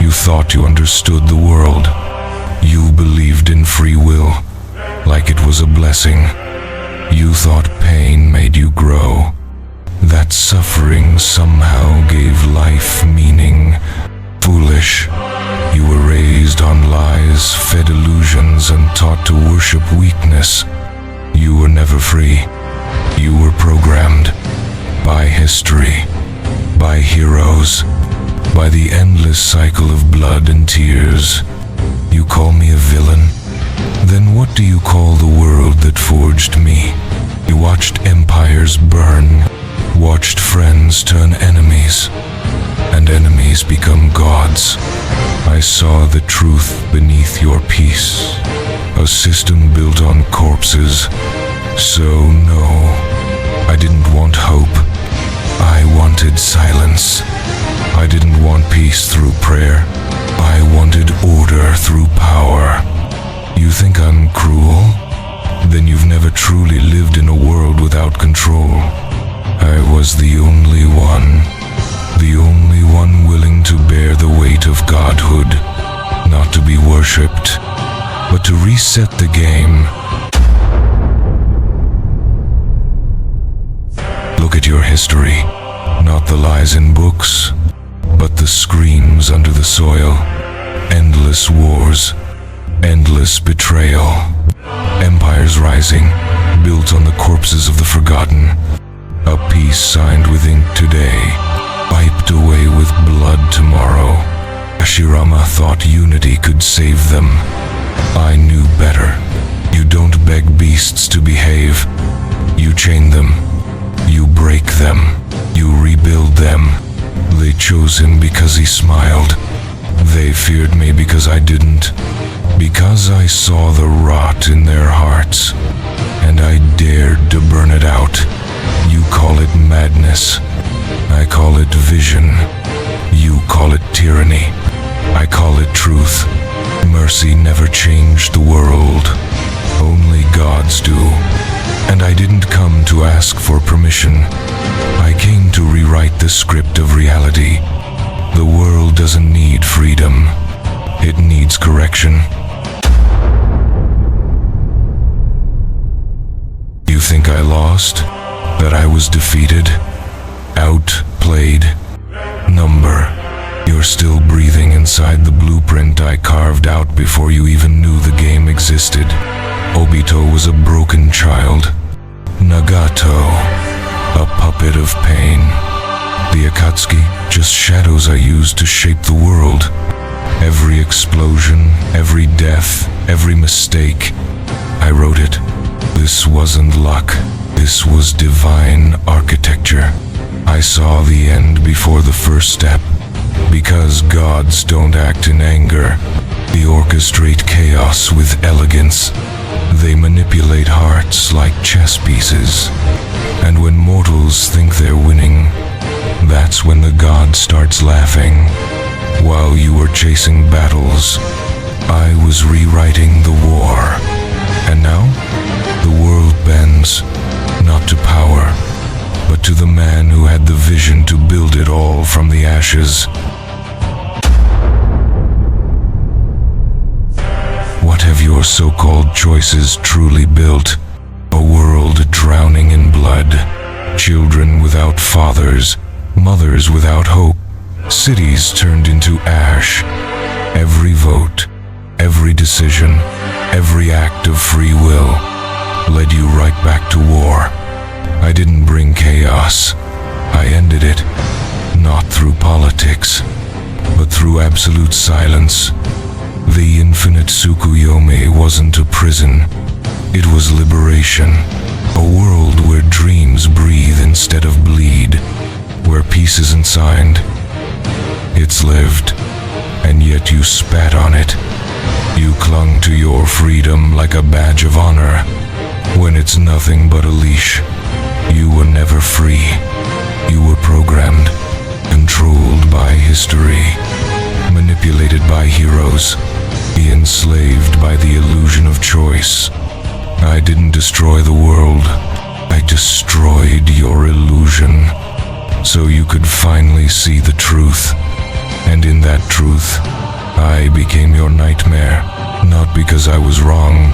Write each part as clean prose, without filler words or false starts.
You thought you understood the world. You believed in free will, like it was a blessing. You thought pain made you grow, that suffering somehow gave life meaning. Foolish. You were raised on lies, fed illusions, and taught to worship weakness. You were never free. You were programmed by history, by heroes, by the endless cycle of blood and tears. You call me a villain? Then what do you call the world that forged me? You watched empires burn, watched friends turn enemies, and enemies become gods. I saw the truth beneath your peace, a system built on corpses. So no, I didn't want hope. I wanted silence. I didn't want peace through prayer. I wanted order through power. You think I'm cruel? Then you've never truly lived in a world without control. I was the only one willing to bear the weight of godhood, not to be worshipped, but to reset the game. Look at your history, not the lies in books, but the screams under the soil. Endless wars, endless betrayal, empires rising, built on the corpses of the forgotten. A peace signed with ink today, wiped away with blood tomorrow. Ashirama thought unity could save them. I knew better. You don't beg beasts to behave. You chain them. You break them. You rebuild them. They chose him because he smiled. They feared me because I didn't. Because I saw the rot in their hearts, and I dared to burn it out. You call it madness. I call it vision. You call it tyranny. I call it truth. Mercy never changed the world. Only gods do. And I didn't come to ask for permission. I came to rewrite the script of reality. The world doesn't need freedom. It needs correction. You think I lost? That I was defeated? Outplayed? Number. You're still breathing inside the blueprint I carved out before you even knew the game existed. Obito was a broken child. Nagato, a puppet of pain. The Akatsuki, just shadows I used to shape the world. Every explosion, every death, every mistake, I wrote it. This wasn't luck. This was divine architecture. I saw the end before the first step. Because gods don't act in anger. They orchestrate chaos with elegance. They manipulate hearts like chess pieces. And when mortals think they're winning, that's when the god starts laughing. While you were chasing battles, I was rewriting the war. And now, the world bends, not to power, but to the man who had the vision to build it all from the ashes. What have your so-called choices truly built? A world drowning in blood, children without fathers, mothers without hope, cities turned into ash. Every vote, every decision, every act of free will led you right back to war. I didn't bring chaos. I ended it, not through politics, but through absolute silence. The infinite Tsukuyomi wasn't a prison. It was liberation. A world where dreams breathe instead of bleed. Where peace isn't signed. It's lived. And yet you spat on it. You clung to your freedom like a badge of honor. When it's nothing but a leash. You were never free. You were programmed. Controlled by history. Manipulated by heroes. Enslaved by the illusion of choice. I didn't destroy the world. I destroyed your illusion. So you could finally see the truth. And in that truth, I became your nightmare, not because I was wrong,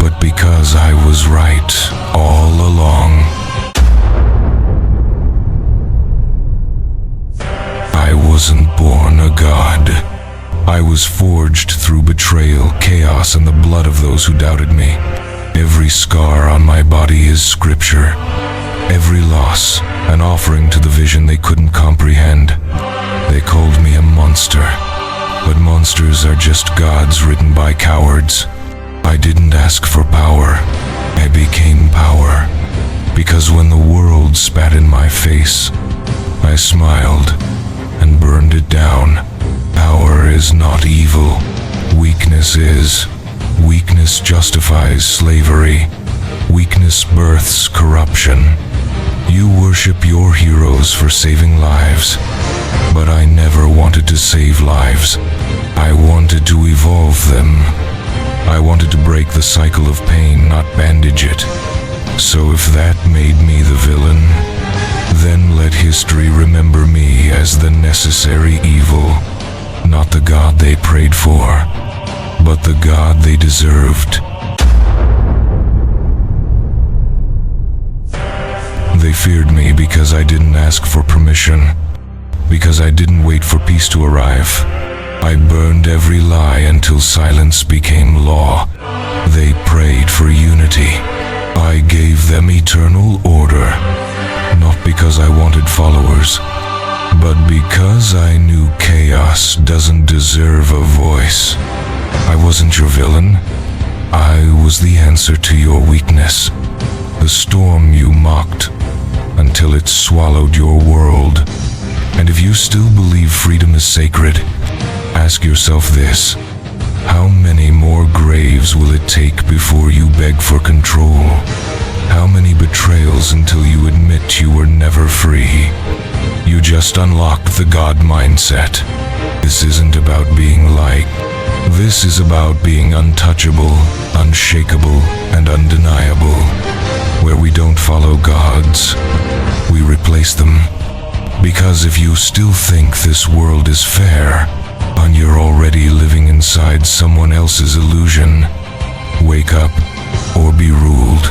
but because I was right all along. I wasn't born a god. I was forged through betrayal, chaos, and the blood of those who doubted me. Every scar on my body is scripture. Every loss, an offering to the vision they couldn't comprehend. They called me a monster, but monsters are just gods written by cowards. I didn't ask for power, I became power. Because when the world spat in my face, I smiled and burned it down. Power is not evil, weakness is. Weakness justifies slavery. Weakness births corruption. You worship your heroes for saving lives, but I never wanted to save lives. I wanted to evolve them. I wanted to break the cycle of pain, not bandage it. So if that made me the villain, then let history remember me as the necessary evil. Not the god they prayed for, but the god they deserved. They feared me because I didn't ask for permission, because I didn't wait for peace to arrive. I burned every lie until silence became law. They prayed for unity. I gave them eternal order, not because I wanted followers, but because I knew chaos doesn't deserve a voice. I wasn't your villain. I was the answer to your weakness. The storm you mocked until it swallowed your world. And if you still believe freedom is sacred, ask yourself this: how many more graves will it take before you beg for control? How many betrayals until you admit you were never free? You just unlocked the God mindset. This isn't about being liked. This is about being untouchable, unshakable, and undeniable. Where we don't follow gods, we replace them. Because if you still think this world is fair, and you're already living inside someone else's illusion, wake up or be ruled.